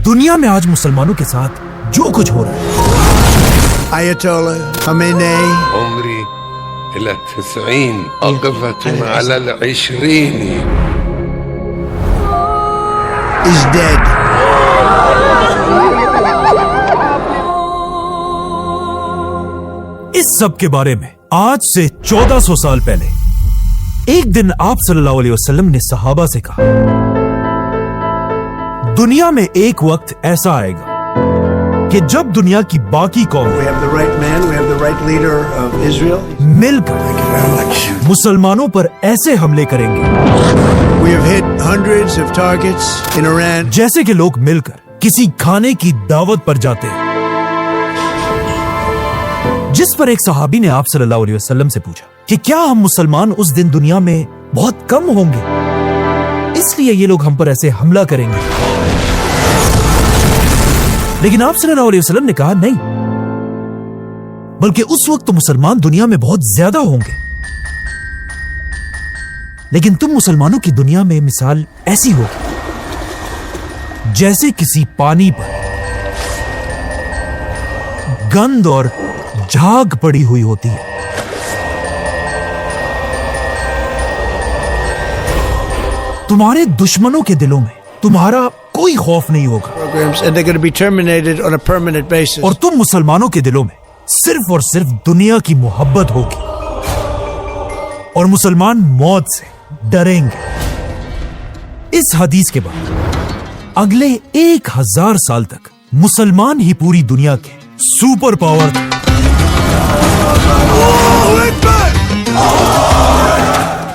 दुनिया में आज मुसलमानों के साथ जो कुछ हो रहा है। Ayatollah Khamenei عمري إلى 90 أقفة على 20 is dead. इस सब के बारे में आज से 1400 साल पहले एक दिन आप सल्लल्लाहु अलैहि वसल्लम ने सहाबा से कहा, दुनिया में एक वक्त ऐसा आएगा कि जब दुनिया की बाकी कौम We have the right man, we have the right leader of Israel. मिलकर मुसलमानों पर ऐसे हमले करेंगे We have hit hundreds of targets in Iran. जैसे कि लोग मिलकर किसी खाने की दावत पर जाते हैं। जिस पर एक सहाबी ने आप सल्लल्लाहु अलैहि वसल्लम से पूछा कि क्या हम मुसलमान उस दिन दुनिया में बहुत कम होंगे, इसलिए ये लोग हम पर ऐसे हमला करेंगे। लेकिन आप सल्लल्लाहु अलैहि वसल्लम ने कहा नहीं, बल्कि उस वक्त तो मुसलमान दुनिया में बहुत ज्यादा होंगे, लेकिन तुम मुसलमानों की दुनिया में मिसाल ऐसी होगी जैसे किसी पानी पर गंद और झाग पड़ी हुई होती है। तुम्हारे दुश्मनों के दिलों में तुम्हारा कोई खौफ नहीं होगा Programs, and they're going to be terminated on a permanent basis. और तुम मुसलमानों के दिलों में सिर्फ और सिर्फ दुनिया की मोहब्बत होगी और मुसलमान मौत से डरेंगे। इस हदीस के बाद अगले 1000 साल तक मुसलमान ही पूरी दुनिया के सुपर पावर थे।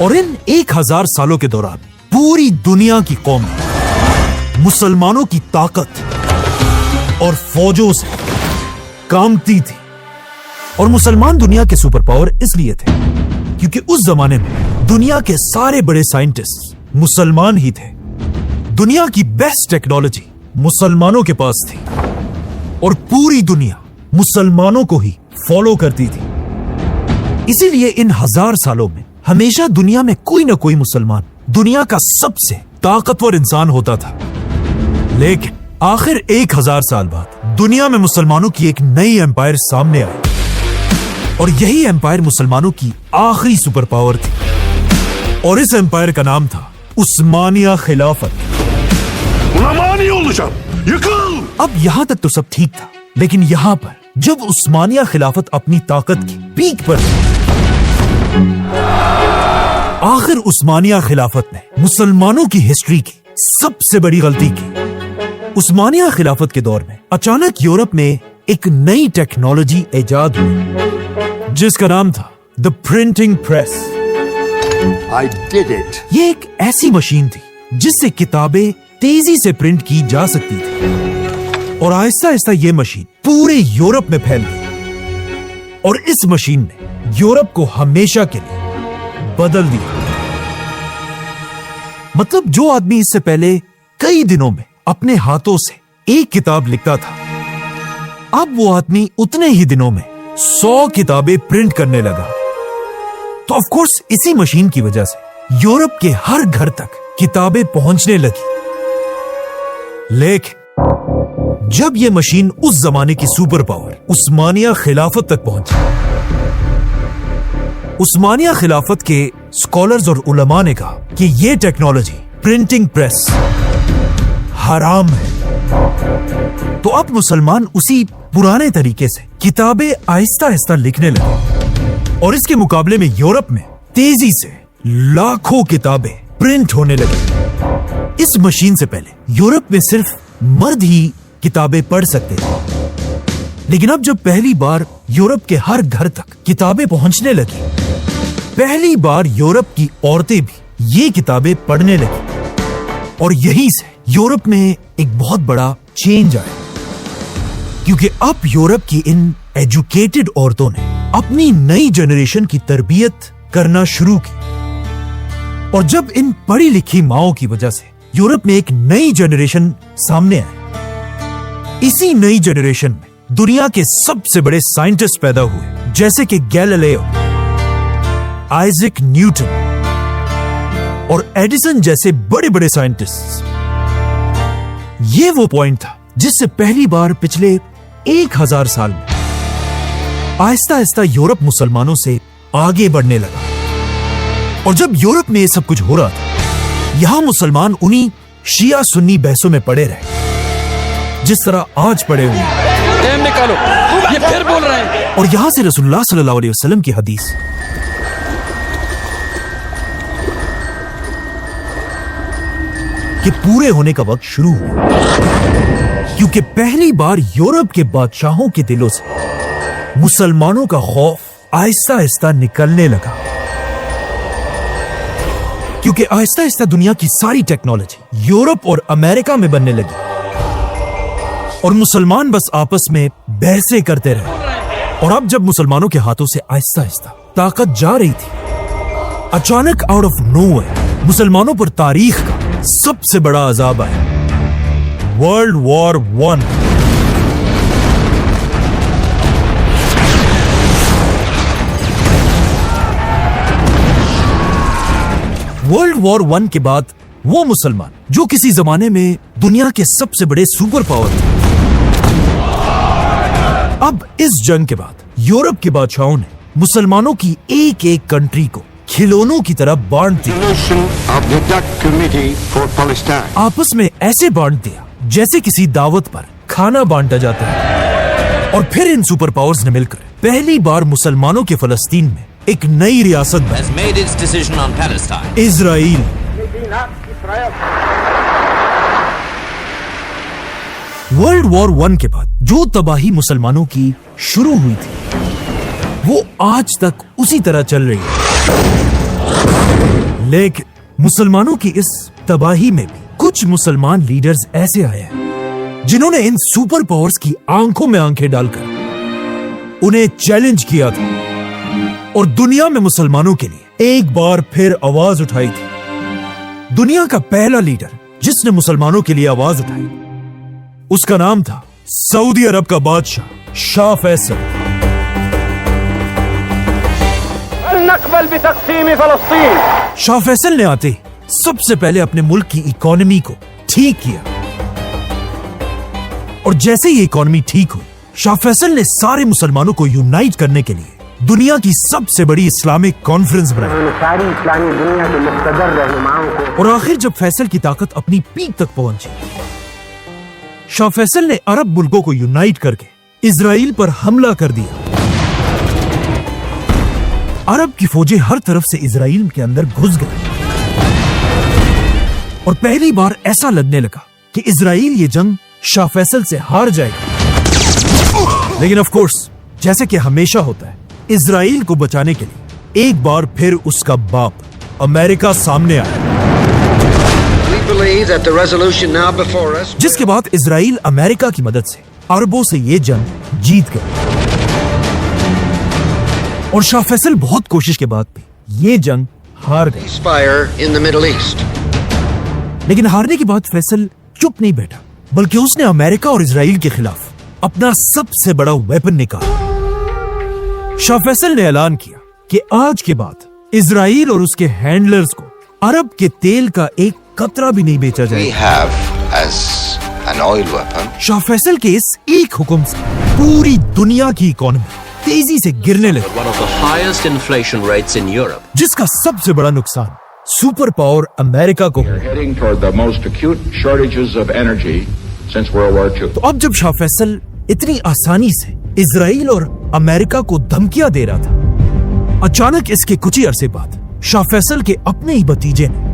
और इन 1000 सालों के दौरान पूरी दुनिया की कौम मुसलमानों की ताकत और फौजों से कामती थी। और मुसलमान दुनिया के सुपर पावर इसलिए थे क्योंकि उस जमाने में दुनिया के सारे बड़े साइंटिस्ट मुसलमान ही थे। दुनिया की बेस्ट टेक्नोलॉजी मुसलमानों के पास थी और पूरी दुनिया मुसलमानों को ही फॉलो करती थी। इसीलिए इन 1000 सालों में हमेशा दुनिया में कोई ना कोई मुसलमान दुनिया का सबसे ताकतवर इंसान होता था। लेकिन आखिर 1000 साल बाद दुनिया में मुसलमानों की एक नई एम्पायर सामने आई और यही एम्पायर मुसलमानों की आखिरी सुपर पावर थी और इस एम्पायर का नाम था उस्मानिया खिलाफत। अब यहां तक तो सब ठीक था, लेकिन यहां पर जब उस्मानिया खिलाफत अपनी ताकत की पीक पर थी, आखिर उस्मानिया खिलाफत ने मुसलमानों की हिस्ट्री की सबसे बड़ी गलती की। उस्मानिया खिलाफत के दौर में अचानक यूरोप में एक नई टेक्नोलॉजी इजाद हुई जिसका नाम था the printing press. I did it. ये एक ऐसी मशीन थी जिससे किताबें तेजी से प्रिंट की जा सकती थी और आहिस्ता आहिस्ता ये मशीन पूरे यूरोप में फैल गई और इस मशीन ने यूरोप को हमेशा के लिए बदल दिया। मतलब जो आदमी इससे पहले कई दिनों में अपने हाथों से एक किताब लिखता था, अब वो आदमी उतने ही दिनों में 100 किताबें प्रिंट करने लगा। तो ऑफ कोर्स इसी मशीन की वजह से यूरोप के हर घर तक किताबें पहुंचने लगी। लेकिन जब यह मशीन उस जमाने की सुपर पावर उस्मानिया खिलाफत तक पहुंची, उस्मानिया खिलाफत के स्कॉलर्स और उलमा ने कहा कि यह टेक्नोलॉजी प्रिंटिंग प्रेस हराम है। तो अब मुसलमान उसी पुराने तरीके से किताबें आहिस्ता आहिस्ता लिखने लगे और इसके मुकाबले में यूरोप में तेजी से लाखों किताबें प्रिंट होने लगी। इस मशीन से पहले यूरोप में सिर्फ मर्द ही किताबें पढ़ सकते थे, लेकिन अब जब पहली बार यूरोप के हर घर तक किताबें पहुंचने लगी, पहली बार यूरोप की औरतें भी ये किताबें पढ़ने लगी और यहीं से यूरोप में एक बहुत बड़ा चेंज आया क्योंकि अब यूरोप की इन एजुकेटेड औरतों ने अपनी नई जनरेशन की तरबियत करना शुरू की। और जब इन पढ़ी लिखी माओं की वजह से यूरोप में एक नई जनरेशन सामने आई, इसी नई जनरेशन में दुनिया के सबसे बड़े साइंटिस्ट पैदा हुए जैसे कि गैलीलियो, आइजैक न्यूटन और एडिसन जैसे बड़े बड़े साइंटिस्ट। ये वो पॉइंट था جس سے پہلی بار پچھلے 1000 سال میں آہستہ آہستہ یورپ مسلمانوں سے آگے بڑھنے لگا. اور جب یورپ میں یہ سب کچھ ہو رہا تھا، یہاں مسلمان انہی شیعہ سنی بحثوں میں پڑے رہے جس طرح آج پڑے ہوئے ہیں. نکالو، یہ پھر بول رہے ہیں. اور یہاں سے رسول اللہ صلی اللہ علیہ وسلم کی حدیث کہ پورے ہونے کا وقت شروع ہوا، کیونکہ پہلی بار یورپ کے بادشاہوں کے دلوں سے مسلمانوں کا خوف آہستہ آہستہ نکلنے لگا، کیونکہ آہستہ آہستہ دنیا کی ساری ٹیکنالوجی یورپ اور امریکہ میں بننے لگی اور مسلمان بس آپس میں بحثیں کرتے رہے. اور اب جب مسلمانوں کے ہاتھوں سے آہستہ آہستہ طاقت جا رہی تھی، اچانک آؤٹ آف نو ویئر مسلمانوں پر تاریخ کا سب سے بڑا عذاب آیا، ورلڈ وار 1. ورلڈ وار 1 کے بعد وہ مسلمان جو کسی زمانے میں دنیا کے سب سے بڑے سپر پاور تھے، اب اس جنگ کے بعد یورپ کے بادشاہوں نے مسلمانوں کی ایک ایک کنٹری کو کھلونوں کی طرح بانٹ دیا، Of the Dutch Committee for Palestine. آپس میں ایسے بانٹ دیا جیسے کسی دعوت پر کھانا بانٹا جاتا ہے. اور پھر ان سپر پاورز نے مل کر پہلی بار مسلمانوں کے فلسطین میں ایک نئی ریاست Has بنائی، made its decision on Palestine. Israel. World war 1 کے بعد جو تباہی مسلمانوں کی شروع ہوئی تھی وہ آج تک اسی طرح چل رہی ہے. لیکن مسلمانوں کی اس تباہی میں بھی کچھ مسلمان لیڈرز ایسے آئے ہیں جنہوں نے ان سپر پاورز کی آنکھوں میں آنکھیں ڈال کر انہیں چیلنج کیا تھا اور دنیا میں مسلمانوں کے لیے ایک بار پھر آواز اٹھائی تھی. دنیا کا پہلا لیڈر جس نے مسلمانوں کے لیے آواز اٹھائی، اس کا نام تھا سعودی عرب کا بادشاہ شاہ فیصل. نقبل بتقسیم فلسطین. شاہ فیصل نے آتے سب سے پہلے اپنے ملک کی اکانومی کو ٹھیک کیا، اور جیسے ہی اکانومی ٹھیک ہوئی، شاہ فیصل نے سارے مسلمانوں کو یونائٹ کرنے کے لیے دنیا کی سب سے بڑی اسلامک کانفرنس بنائی. ساری اسلامی دنیا کے مقتدر رہنماؤں کو اور آخر جب فیصل کی طاقت اپنی پیک تک پہنچی، شاہ فیصل نے عرب ملکوں کو یونائٹ کر کے اسرائیل پر حملہ کر دیا. عرب کی فوجیں ہر طرف سے اسرائیل کے اندر گھس گئی اور پہلی بار ایسا لگنے لگا کہ اسرائیل یہ جنگ شاہ فیصل سے ہار جائے گا. لیکن آف کورس جیسے کہ ہمیشہ ہوتا ہے، اسرائیل کو بچانے کے لیے ایک بار پھر اس کا باپ امریکہ سامنے آیا، We believe that the resolution now before us جس کے بعد اسرائیل امریکہ کی مدد سے عربوں سے یہ جنگ جیت گیا. اور شاہ فیصل بہت کوشش کے بعد بھی یہ جنگ ہار گئی. ceasefire in the Middle East. لیکن ہارنے کے بعد فیصل چپ نہیں بیٹھا، بلکہ اس نے امریکہ اور اسرائیل کے خلاف اپنا سب سے بڑا ویپن نکالا. شاہ فیصل نے اعلان کیا کہ آج کے بعد اسرائیل اور اس کے ہینڈلرز کو عرب کے تیل کا ایک قطرہ بھی نہیں بیچا جائے We God. have as an oil weapon شاہ فیصل کے اس ایک حکم سے پوری دنیا کی اکانومی تیزی سے گرنے لگی، One of the highest inflation rates in Europe. جس کا سب سے بڑا نقصان سپر پاور امریکہ کو ہوا. heading toward the most acute shortages of energy since World War II. تو اب جب شاہ فیصل اتنی آسانی سے اسرائیل اور امریکہ کو دھمکیاں دے رہا تھا، اچانک اس کے کچھ ہی عرصے بعد شاہ فیصل کے اپنے ہی بھتیجے نے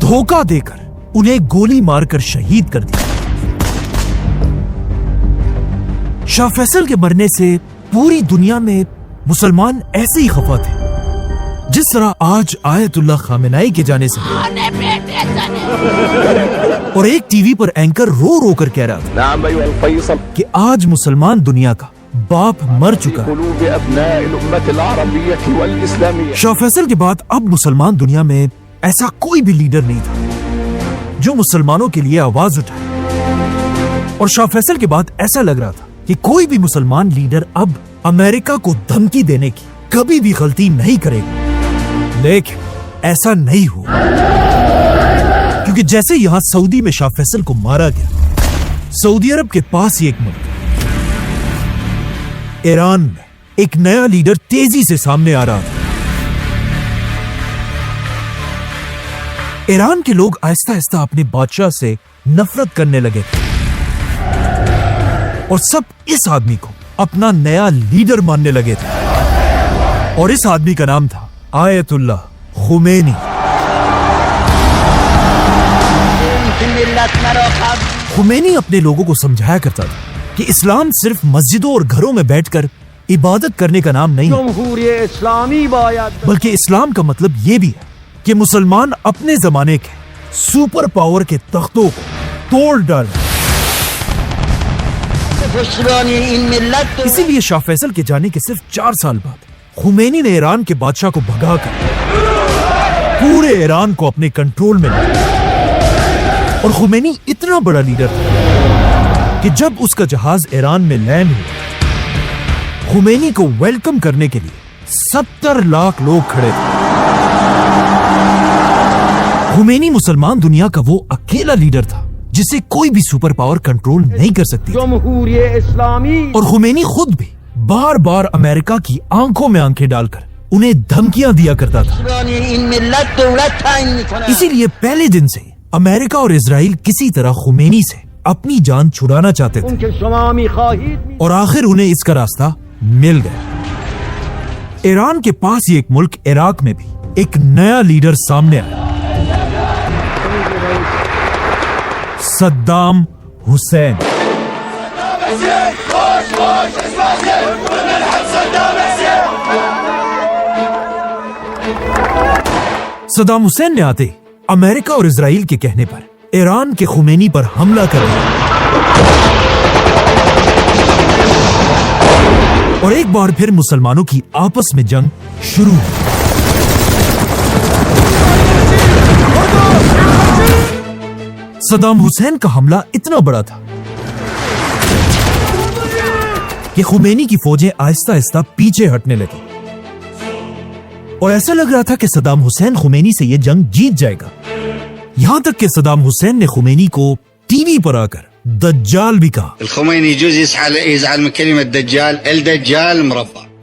دھوکہ دے کر انہیں گولی مار کر شہید کر دیا. شاہ فیصل کے مرنے سے پوری دنیا میں مسلمان ایسے ہی خفا تھے جس طرح آج آیت اللہ خامنائی کے جانے سے. اور ایک ٹی وی پر اینکر رو رو کر کہہ رہا تھا نعم أيها الفيصل کہ آج مسلمان دنیا کا باپ مر چکا ہے. قلوب أبناء الأمة العربية والإسلامية. شاہ فیصل کے بعد اب مسلمان دنیا میں ایسا کوئی بھی لیڈر نہیں تھا جو مسلمانوں کے لیے آواز اٹھائے. اور شاہ فیصل کے بعد ایسا لگ رہا تھا کہ کوئی بھی مسلمان لیڈر اب امریکہ کو دھمکی دینے کی کبھی بھی غلطی نہیں کرے گا. لیکن ایسا نہیں ہوا، کیونکہ جیسے یہاں سعودی میں شاہ فیصل کو مارا گیا، सऊदी अरब के पास ही एक मुल्क ईरान में एक नया लीडर तेजी से सामने आ रहा था। ईरान के लोग आहिस्ता आहिस्ता अपने बादशाह से नफरत करने लगे थे और सब इस आदमी को अपना नया लीडर मानने लगे थे और इस आदमी का नाम था आयतुल्लाह खुमैनी। खुमैनी अपने लोगों को समझाया करता था कि इस्लाम सिर्फ मस्जिदों और घरों में बैठकर इबादत करने का नाम नहीं है, बल्कि इस्लाम का मतलब यह भी है कि मुसलमान अपने जमाने के सुपर पावर के तख्तों को तोड़ डालें। इसीलिए शाह फैसल के जाने के सिर्फ 4 साल बाद खुमैनी ने ईरान के बादशाह को भगाकर पूरे ईरान को अपने कंट्रोल में लिया। और खुमैनी इतना बड़ा लीडर था कि जब उसका जहाज ईरान में लैंड हुआ, खुमैनी को वेलकम करने के लिए 70 लाख लोग खड़े थे। खुमैनी मुसलमान दुनिया का वो अकेला लीडर था जिसे कोई भी सुपर पावर कंट्रोल नहीं कर सकती थी। और खुमैनी खुद भी बार बार अमेरिका की आंखों में आंखें डालकर उन्हें धमकियां दिया करता था। इसीलिए पहले दिन से अमेरिका और इजराइल किसी तरह खुमैनी से अपनी जान छुड़ाना चाहते थे और आखिर उन्हें इसका रास्ता मिल गया। ईरान के पास ही एक मुल्क इराक में भी एक नया लीडर सामने आया, सद्दाम हुसैन। सद्दाम हुसैन ने आते अमेरिका और इजराइल के कहने पर ईरान के खुमैनी पर हमला कर दिया और एक बार फिर मुसलमानों की आपस में जंग शुरू हुई। सद्दाम हुसैन का हमला इतना बड़ा था कि खुमैनी की फौजें आहिस्ता आहिस्ता पीछे हटने लगी और ऐसा लग रहा था कि सद्दाम हुसैन खुमैनी से यह जंग जीत जाएगा। यहां तक कि सद्दाम हुसैन ने खुमैनी को टीवी पर आकर दज्जाल भी कहा।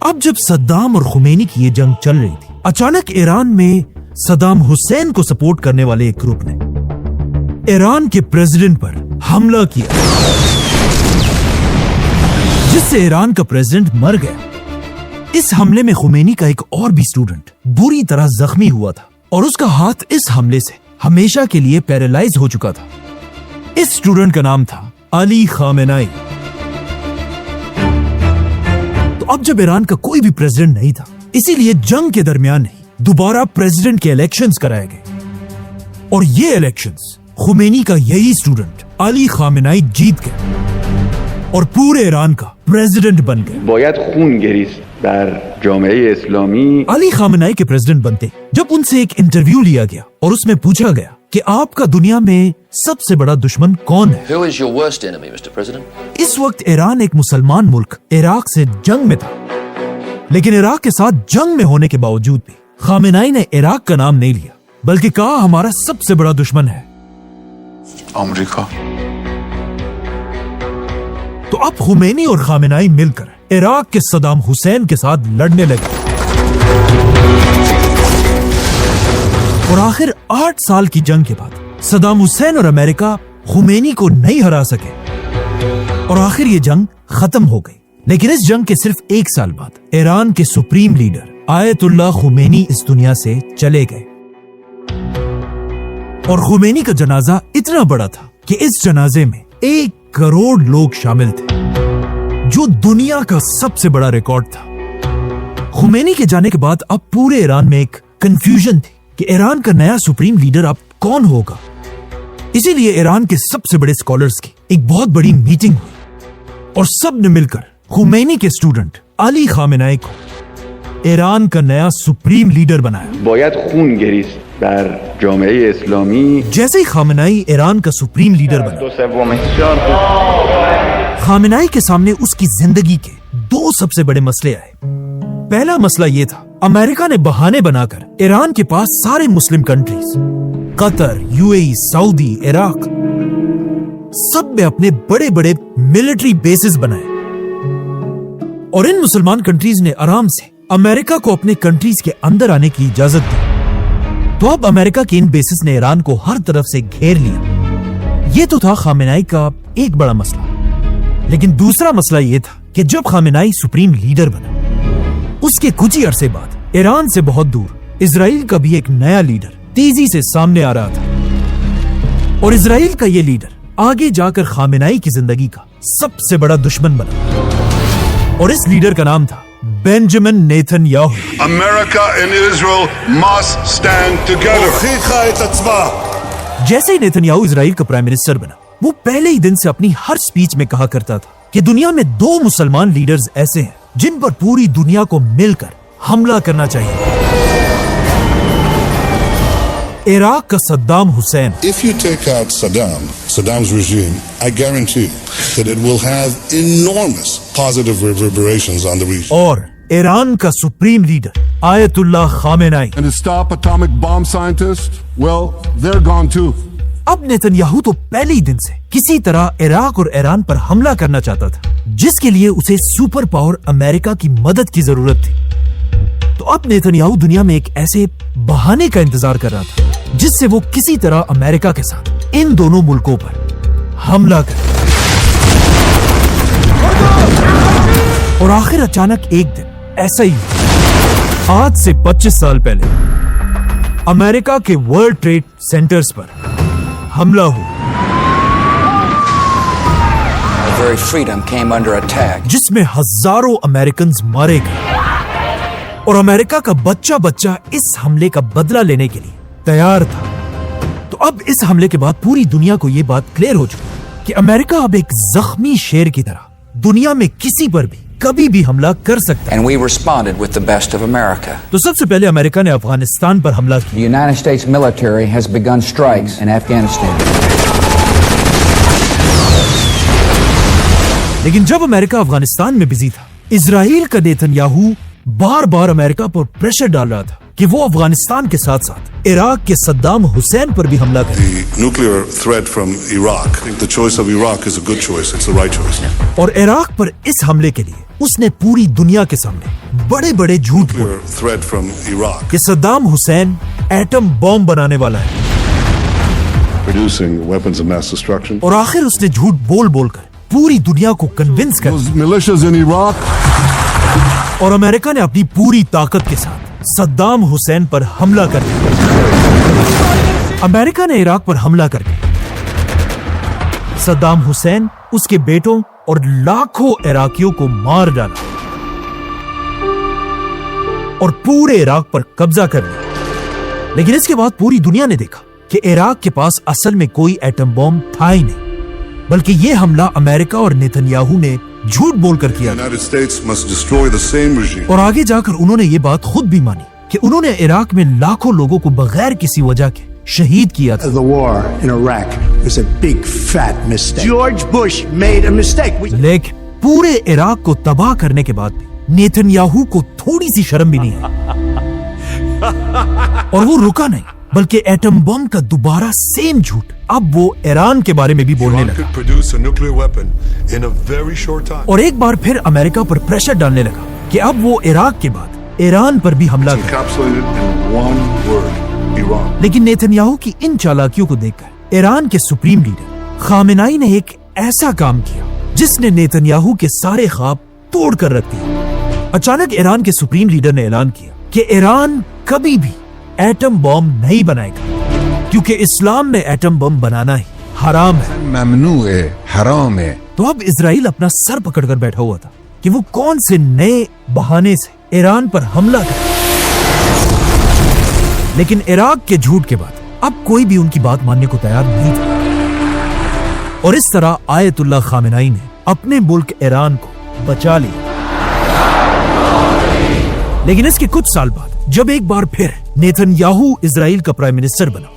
अब जब सद्दाम और खुमैनी की ये जंग चल रही थी, अचानक ईरान में सद्दाम हुसैन को सपोर्ट करने वाले एक ग्रुप ने ईरान के प्रेसिडेंट पर हमला किया, जिससे ईरान का प्रेसिडेंट मर गया। इस हमले में खुमैनी का एक और भी स्टूडेंट बुरी तरह जख्मी हुआ था और उसका हाथ इस हमले से हमेशा के लिए पैरालाइज हो चुका था। इस स्टूडेंट का नाम था अली खामेनाई। तो अब जब ईरान का कोई भी प्रेसिडेंट नहीं था, इसीलिए जंग के दरमियान ही दोबारा प्रेसिडेंट के इलेक्शंस कराए गए और ये इलेक्शंस खुमैनी का यही स्टूडेंट अली खामेनाई जीत गए और पूरे ईरान का प्रेसिडेंट बन गए। باید خون گریست در جامعه اسلامی. अली खामेनाई के प्रेसिडेंट बनते जब उनसे एक इंटरव्यू लिया गया और उसमें पूछा गया कि आपका दुनिया में सबसे बड़ा दुश्मन कौन है। Who is your worst enemy, Mr. President? इस वक्त ईरान एक मुसलमान मुल्क इराक से जंग में था, लेकिन इराक के साथ जंग में होने के बावजूद भी खामेनाई ने इराक का नाम नहीं लिया, बल्कि कहा हमारा सबसे बड़ा दुश्मन है अमेरिका। तो अब खुमैनी और खामेनाई मिलकर इराक के सद्दाम हुसैन के साथ लड़ने लगे और आखिर 8 साल की जंग के बाद सद्दाम हुसैन और अमेरिका खुमैनी को नहीं हरा सके और आखिर ये जंग खत्म हो गई। लेकिन इस जंग के सिर्फ 1 साल बाद ईरान के सुप्रीम लीडर आयतुल्लाह खुमैनी इस दुनिया से चले गए और खुमैनी का जनाजा इतना बड़ा था कि इस जनाजे में 1 करोड़ लोग शामिल थे, जो दुनिया का सबसे बड़ा रिकॉर्ड था। खुमैनी के जाने के बाद अब पूरे ईरान में एक कंफ्यूजन थी कि ईरान का नया सुप्रीम लीडर अब कौन होगा। इसीलिए ईरान के सबसे बड़े स्कॉलर्स की एक बहुत बड़ी मीटिंग हुई और सब ने मिलकर खुमैनी के स्टूडेंट अली खामेनाई को ईरान का नया सुप्रीम लीडर बनाया। باید خون گریست در جامعه اسلامی. जैसे ही खामेनाई ईरान का सुप्रीम लीडर बना, 2/3 بسیار خوب. खामेनाई के सामने उसकी जिंदगी के 2 सबसे बड़े मसले आए। पहला मसला यह था, अमेरिका ने बहाने बनाकर ईरान के पास सारे Muslim countries Qatar, UAE, Saudi, Iraq सब में अपने बड़े बड़े मिलिट्री बेसिस बनाए और इन मुसलमान कंट्रीज ने आराम से अमेरिका को अपने कंट्रीज के अंदर आने की इजाजत दी। तो अब अमेरिका के इन बेसिस ने ईरान को हर तरफ से घेर लिया। ये तो था खामेनाई का एक बड़ा मसला, लेकिन दूसरा मसला ये था कि जब खामेनाई सुप्रीम लीडर बना, उसके कुछ ही अरसे बाद ईरान से बहुत दूर इजराइल का भी एक नया लीडर तेजी से सामने आ रहा था और इजराइल का ये लीडर आगे जाकर खामेनाई की जिंदगी का सबसे बड़ा दुश्मन बना और इस लीडर का नाम था Benjamin Netanyahu. America and Israel must stand together. जैसे ही नेतन्याहू इजराइल का प्राइम मिनिस्टर बना, वो पहले ही दिन से अपनी हर स्पीच में कहा करता था कि दुनिया में 2 मुसलमान लीडर्स ऐसे हैं जिन पर पूरी दुनिया को मिलकर हमला करना चाहिए। इराक का Saddam Hussain. If you take out Saddam's regime, I guarantee that it will have enormous positive reverberations on the region. और ईरान का supreme leader Ayatollah Khamenei. And to stop atomic bomb scientists, well, they're gone too. अब Netanyahu तो पहले ही दिन से किसी तरह Iraq और ईरान पर हमला करना चाहता था, जिसके लिए उसे सुपर पावर अमेरिका की मदद की जरूरत थी। तो अब नेतन्याहू दुनिया में एक ऐसे बहाने का इंतजार कर रहा था जिससे वो किसी तरह अमेरिका के साथ इन दोनों मुल्कों पर हमला करे। और आखिर अचानक एक दिन ऐसा ही हुआ। आज से 25 साल पहले अमेरिका के वर्ल्ड ट्रेड सेंटर्स पर हमला हुआ, Very freedom came under attack. जिसमें हजारों अमेरिकन मारे गए और अमेरिका का बच्चा बच्चा इस हमले का बदला लेने के लिए तैयार था। तो अब इस हमले के बाद पूरी दुनिया को यह बात क्लियर हो चुकी कि अमेरिका अब एक जख्मी शेर की तरह दुनिया में किसी पर भी कभी भी हमला कर सकता है। And we responded with the best of America. तो सबसे पहले अमेरिका ने अफगानिस्तान पर हमला किया। The United States military has begun strikes in Afghanistan. लेकिन जब अमेरिका अफगानिस्तान में बिजी था, इजराइल का नेतन्याहू बार बार अमेरिका पर प्रेशर डाल रहा था कि वो अफगानिस्तान के साथ साथ इराक के सद्दाम हुसैन पर भी हमला करे। The nuclear threat from Iraq, I think the choice of Iraq is a good choice. It's the right choice. और इराक पर इस हमले के लिए उसने पूरी दुनिया के सामने बड़े बड़े झूठ बोले Nuclear threat from Iraq. कि सद्दाम हुसैन एटम बॉम्ब बनाने वाला है। Producing weapons of mass destruction. और आखिर उसने झूठ बोल बोलकर पूरी दुनिया को कन्विंस कर Those militias in Iraq, और अमेरिका ने अपनी पूरी ताकत के साथ सद्दाम हुसैन पर हमला कर दिया। अमेरिका ने इराक पर हमला करके सद्दाम हुसैन, उसके बेटों और लाखों इराकियों को मार डाला और पूरे इराक पर कब्जा कर लिया। लेकिन इसके बाद पूरी दुनिया ने देखा कि इराक के पास असल में कोई एटम बॉम्ब था ही नहीं, बल्कि यह हमला अमेरिका और नेतन्याहू ने झूठ बोलकर किया। The United States must destroy the same regime. और आगे जाकर उन्होंने ये बात खुद भी मानी कि उन्होंने इराक में लाखों लोगों को बगैर किसी वजह के शहीद किया था। The war in Iraq was a big fat mistake. George Bush made a mistake. लेकिन पूरे इराक को तबाह करने के बाद भी नेतन्याहू को थोड़ी सी शर्म भी नहीं आई और वो रुका नहीं, बल्कि एटम बम का दोबारा सेम झूठ अब वो ईरान के बारे में भी बोलने Iran लगा could produce a nuclear weapon in a very short time. और एक बार फिर अमेरिका पर प्रेशर डालने लगा कि अब वो इराक के बाद ईरान पर भी हमला करे। Encapsulated in one word, Iran. लेकिन नेतन्याहू की इन चालाकियों को देखकर ईरान के सुप्रीम लीडर खामेनाई ने एक ऐसा काम किया जिसने नेतन्याहू के सारे ख्वाब तोड़ कर रख दिए। अचानक ईरान के सुप्रीम लीडर ने ऐलान किया कि ईरान कभी भी एटम बॉम्ब नहीं बनाएगा, क्योंकि इस्लाम में एटम बम बनाना ही हराम है। ममनू है, हराम है। तो अब इजराइल अपना सर पकड़कर बैठा हुआ था कि वो कौन से नए बहाने से ईरान पर हमला करे। लेकिन इराक के झूठ के बाद अब कोई भी उनकी बात मानने को तैयार नहीं था और इस तरह आयतुल्लाह खामेनाई ने अपने मुल्क ईरान को बचा लिया। लेकिन इसके कुछ साल बाद जब एक बार फिर नेतन्याहू इजराइल का प्राइम मिनिस्टर बना,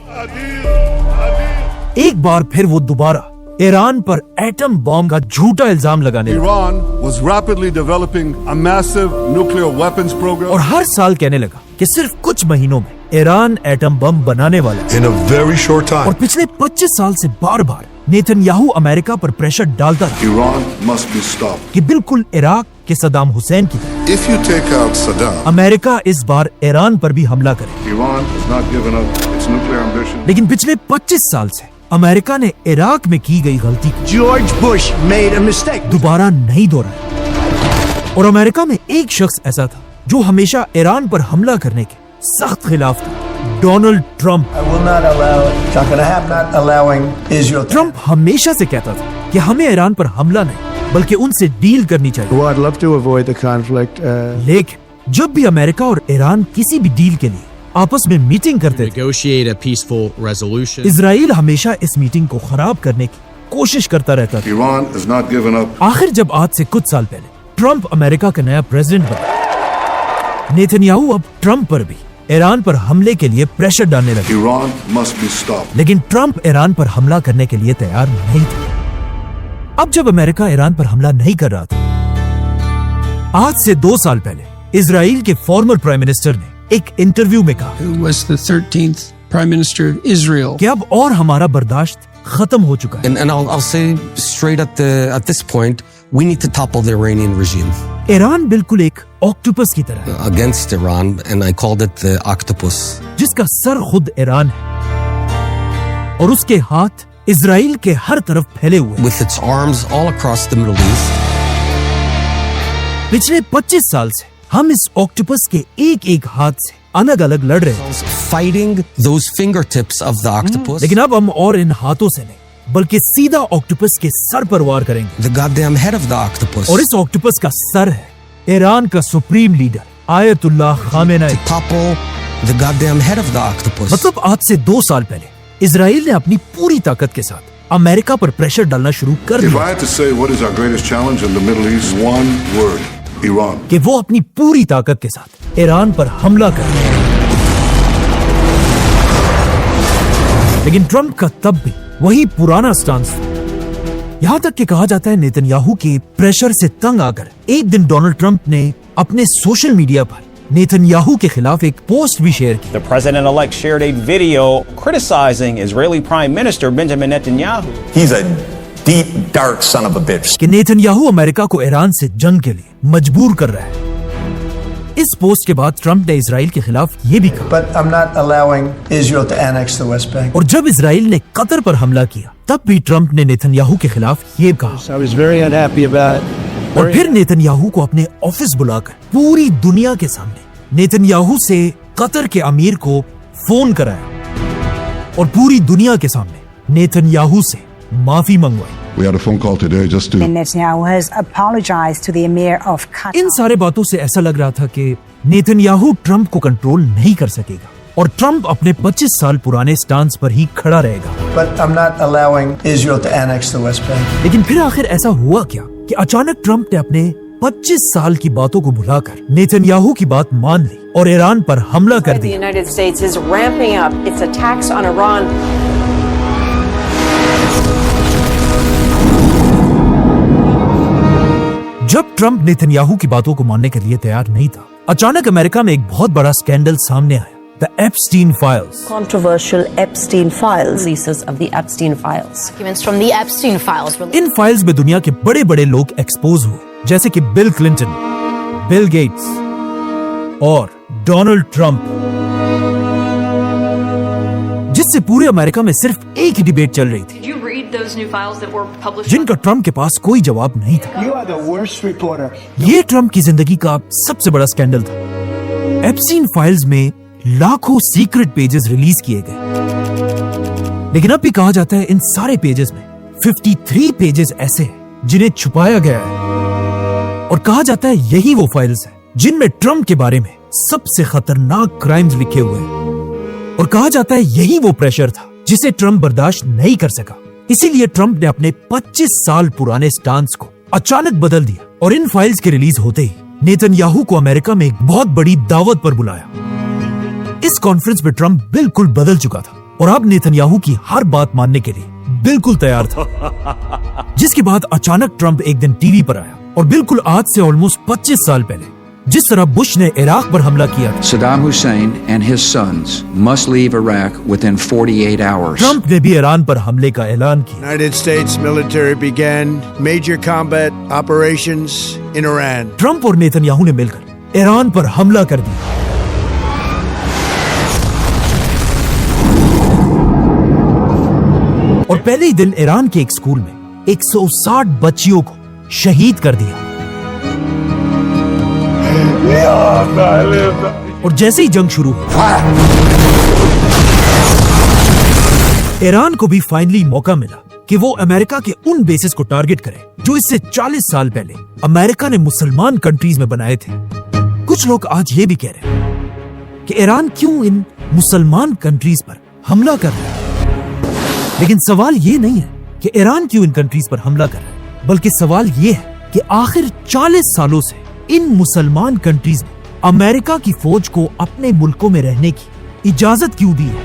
एक बार फिर वो दोबारा ईरान पर एटम बॉम्ब का झूठा इल्जाम लगाने लगा Iran was rapidly developing a massive nuclear weapons program. और हर साल कहने लगा कि सिर्फ कुछ महीनों में ईरान एटम बम बनाने वाला है। In a very short और time. पिछले 25 साल से बार बार नेतन्याहू अमेरिका पर प्रेशर डालता रहा Iran must be stopped. कि बिल्कुल इराक के सद्दाम हुसैन की तरह If you take out Saddam, America इस बार ईरान पर भी हमला करे। Iran has not given up its nuclear ambition. लेकिन पिछले 25 साल से अमेरिका ने इराक में की गई गलती को George Bush made a mistake. दोबारा नहीं दोहराया। और अमेरिका में एक शख्स ऐसा था जो हमेशा ईरान पर हमला करने के सख्त खिलाफ था, Donald Trump. I will not allow it. It's not going to happen. Not allowing Israel. Trump हमेशा से कहता था कि हमें ईरान पर हमला नहीं बल्कि उनसे डील करनी चाहिए। Well, I'd love to avoid the conflict. लेकिन जब भी अमेरिका और ईरान किसी भी डील के लिए आपस में मीटिंग करते थे, negotiate a peaceful resolution. Israel हमेशा इस मीटिंग को खराब करने की कोशिश करता रहता था। Iran has not given up. आखिर जब आज से कुछ साल पहले ट्रंप अमेरिका का नया प्रेसिडेंट बना, नेतन्याहू अब ट्रंप पर भी ईरान पर हमले के लिए प्रेशर डालने लगे। Iran must be stopped. लेकिन ट्रंप ईरान पर हमला करने के लिए तैयार नहीं था। अब जब अमेरिका ईरान पर हमला नहीं कर रहा था, आज से 2 साल पहले इजराइल के फॉर्मर प्राइम मिनिस्टर ने एक इंटरव्यू में कहा who was the 13th Prime Minister of Israel. कि अब और हमारा बर्दाश्त खत्म हो चुका है। And I'll say straight at this point, we need to topple the Iranian regime. Iran बिल्कुल एक ऑक्टोपस की तरह है, Against Iran, and I called it the octopus. जिसका सर खुद ईरान है और उसके हाथ इजराइल के हर तरफ फैले हुए हैं। With its arms all across the Middle East. पिछले 25 साल से हम इस ऑक्टोपस के एक एक हाथ से अलग अलग लड़ रहे हैं, Fighting those fingertips of the octopus. लेकिन अब हम और इन हाथों से नहीं बल्कि सीधा ऑक्टोपस के सर पर वार करेंगे। The goddamn head of the octopus. और इस ऑक्टोपस का सर है ईरान का supreme leader Ayatollah Khamenei. Topple the goddamn head of the octopus. मतलब आज से 2 साल पहले इजराइल ने अपनी पूरी ताकत के साथ अमेरिका पर प्रेशर डालना शुरू कर If दिया I had to say what is our greatest challenge in the Middle East, one word, Iran. कि वो अपनी पूरी ताकत के साथ ईरान पर हमला कर। लेकिन ट्रंप का तब भी वही पुराना स्टांस था। यहां तक कि कहा जाता है नेतन्याहू के प्रेशर से तंग आकर एक दिन डोनाल्ड ट्रंप ने अपने सोशल मीडिया पर नेतन्याहू के खिलाफ एक पोस्ट भी शेयर की। The president-elect shared a video criticizing Israeli Prime Minister Benjamin Netanyahu. He's a deep, dark son of a bitch. कि नेतन्याहू अमेरिका को ईरान से जंग के लिए मजबूर कर रहा है। इस पोस्ट के बाद ट्रंप ने इजराइल के खिलाफ ये भी कहा, But I'm not allowing Israel to annex the West Bank. और जब इजराइल ने कतर पर हमला किया तब भी ट्रंप ने नेतन्याहू के खिलाफ ये कहा। I was very unhappy about it. और फिर नेतन्याहू को अपने ऑफिस बुलाकर पूरी दुनिया के सामने नेतन्याहू से कतर के अमीर को फोन कराया और पूरी दुनिया के सामने नेतन्याहू से माफी मंगवाई। We had a phone call today just to. Netanyahu has apologized to the Emir of Qatar. इन सारे बातों से ऐसा लग रहा था कि नेतन्याहू ट्रंप को कंट्रोल नहीं कर सकेगा और ट्रंप अपने 25 साल पुराने स्टांस पर ही खड़ा रहेगा। But I'm not allowing Israel to annex the West Bank. लेकिन फिर आखिर ऐसा हुआ क्या कि अचानक ट्रंप ने अपने 25 साल की बातों को भुलाकर नेतन्याहू की बात मान ली और ईरान पर हमला कर दिया। The United States is ramping up its attacks on Iran. जब ट्रंप नेतन्याहू की बातों को मानने के लिए तैयार नहीं था, अचानक अमेरिका में एक बहुत बड़ा स्कैंडल सामने आया, The Epstein Files. Controversial Epstein Files. Releases of the Epstein Files. Documents from the Epstein Files. In files में दुनिया के बड़े बड़े लोग एक्सपोज हुए, जैसे कि बिल क्लिंटन, बिल गेट्स और डोनाल्ड ट्रंप, जिससे पूरे अमेरिका में सिर्फ एक ही डिबेट चल रही थी, जिनका ट्रंप के पास कोई जवाब नहीं था। You are the worst reporter. ये ट्रंप की जिंदगी का सबसे बड़ा स्कैंडल था। एप्स्टीन फाइल्स में लाखों सीक्रेट पेजेस रिलीज किए गए, लेकिन अब भी कहा जाता है इन सारे पेजेस में 53 पेजेस ऐसे हैं जिन्हें छुपाया गया है, और कहा जाता है यही वो फाइल्स हैं जिनमें ट्रंप के बारे में सबसे खतरनाक क्राइम्स लिखे हुए हैं, और कहा जाता है यही वो प्रेशर था जिसे ट्रंप बर्दाश्त नहीं कर सका। इसीलिए ट्रंप ने अपने 25 साल पुराने स्टांस को अचानक बदल दिया और इन फाइल्स के रिलीज होते ही नेतन्याहू को अमेरिका में एक बहुत बड़ी दावत पर बुलाया। इस कॉन्फ्रेंस में ट्रंप बिल्कुल बदल चुका था और अब नेतन्याहू की हर बात मानने के लिए बिल्कुल तैयार था। जिसके बाद अचानक ट्रंप एक दिन टीवी पर आया और बिल्कुल आज से ऑलमोस्ट 25 साल पहले जिस तरह बुश ने इराक पर हमला किया, Saddam Hussein and his sons must leave Iraq within 48 hours. Trump ने भी ईरान पर हमले का ऐलान किया। United States military began major combat operations in Iran. Trump और नेतन्याहू ने मिलकर ईरान पर हमला कर दिया। और पहले ही दिन ईरान के एक स्कूल में 160 बच्चियों को शहीद कर दिया। और जैसे ही जंग शुरू हुई, ईरान को भी फाइनली मौका मिला कि वो अमेरिका के उन बेसिस को टारगेट करे जो इससे 40 साल पहले अमेरिका ने मुसलमान कंट्रीज में बनाए थे। कुछ लोग आज ये भी कह रहे हैं कि ईरान क्यों इन मुसलमान कंट्रीज पर हमला कर रहा है, लेकिन सवाल ये नहीं है कि ईरान क्यों इन कंट्रीज पर हमला कर रहा है, बल्कि सवाल ये है कि आखिर 40 सालों से इन मुसलमान कंट्रीज ने अमेरिका की फौज को अपने मुल्कों में रहने की इजाजत क्यों दी है।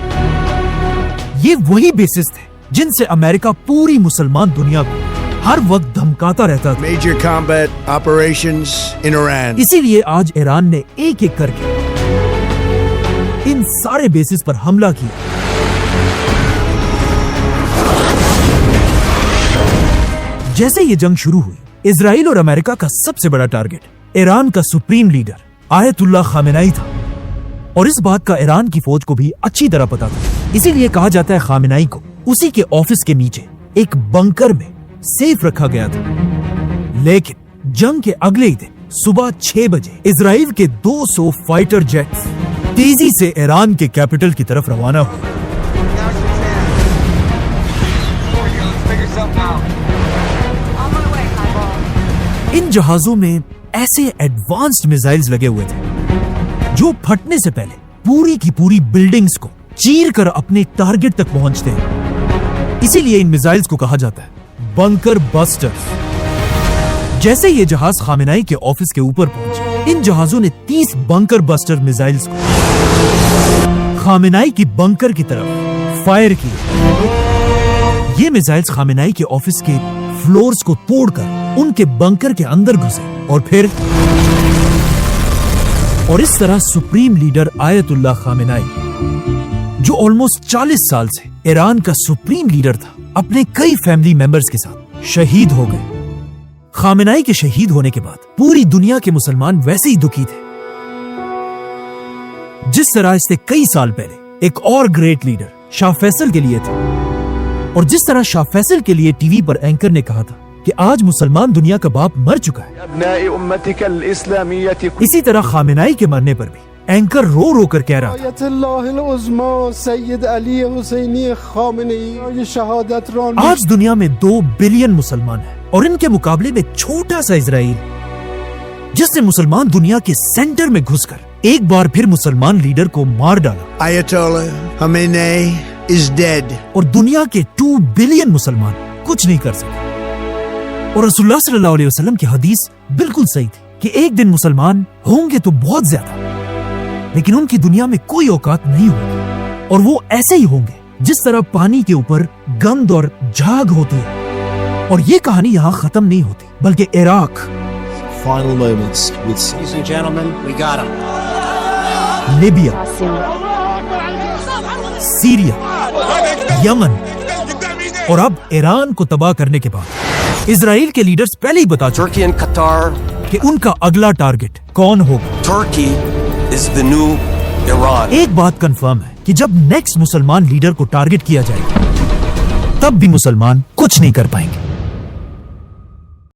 ये वही बेसिस थे जिनसे अमेरिका पूरी मुसलमान दुनिया को हर वक्त धमकाता रहता था। Major combat operations in Iran. इसीलिए आज ईरान ने एक एक करके इन सारे बेसिस पर हमला किया। जैसे ये जंग शुरू हुई, इजराइल और अमेरिका का सबसे बड़ा टारगेट ईरान का सुप्रीम लीडर आयतुल्लाह खामेनेई था, और इस बात का ईरान की फौज को भी अच्छी तरह पता था। इसीलिए कहा जाता है खामेनेई को उसी के ऑफिस के नीचे एक बंकर में सेफ रखा गया था। लेकिन जंग के अगले ही दिन सुबह 6 बजे इजराइल के 200 फाइटर जेट्स तेजी से ईरान के कैपिटल की तरफ रवाना हुए। इन जहाजों में ऐसे एडवांस्ड मिसाइल्स लगे हुए थे जो फटने से पहले पूरी की पूरी बिल्डिंग्स को चीर कर अपने टारगेट तक पहुंचते हैं। इसीलिए इन मिसाइल्स को कहा जाता है बंकर बस्टर्स। जैसे ये जहाज खामेनेई के ऑफिस के ऊपर पहुंचे, इन जहाजों ने 30 बंकर बस्टर मिसाइल्स को खामेनेई की बंकर की तरफ फायर किए। ये मिसाइल्स खामेनेई के ऑफिस के फ्लोर्स को तोड़कर उनके बंकर के अंदर घुसे और इस तरह सुप्रीम लीडर आयतुल्लाह खामेनेई, जो ऑलमोस्ट 40 साल से ईरान का सुप्रीम लीडर था, अपने कई फैमिली मेंबर्स के साथ शहीद हो गए। खामेनेई के शहीद होने के बाद पूरी दुनिया के मुसलमान वैसे ही दुखी थे जिस तरह इससे कई साल पहले एक और ग्रेट लीडर शाह फैसल के लिए थे, और जिस तरह शाह फैसल के लिए टीवी पर एंकर ने कहा था कि आज मुसलमान दुनिया का बाप मर चुका है। इसी तरह खामेनेई के मरने पर भी एंकर रो रो कर कह रहा था, आज दुनिया में 2 बिलियन मुसलमान हैं और इनके मुकाबले में छोटा सा इजराइल, जिसने मुसलमान दुनिया के सेंटर में घुसकर एक बार फिर मुसलमान लीडर को मार डाला। Ayatollah Khamenei is dead. और दुनिया के 2 बिलियन मुसलमान कुछ नहीं कर सके। और रसूलुल्लाह सल्लल्लाहु अलैहि वसल्लम की हदीस बिल्कुल सही थी कि एक दिन मुसलमान होंगे तो बहुत ज्यादा, लेकिन उनकी दुनिया में कोई औकात नहीं होगी, और वो ऐसे ही होंगे जिस तरह पानी के ऊपर गंद और झाग होती है। और ये कहानी यहाँ खत्म नहीं होती, बल्कि Iraq, Final moments with Ladies and gentlemen, we got him. Libya, Syria, Yemen और अब ईरान को तबाह करने के बाद इजराइल के लीडर्स पहले ही बता चुके कि उनका अगला टारगेट कौन होगा। Turkey is the new Iran. एक बात कंफर्म है कि जब नेक्स्ट मुसलमान लीडर को टारगेट किया जाएगा, तब भी मुसलमान कुछ नहीं कर पाएंगे।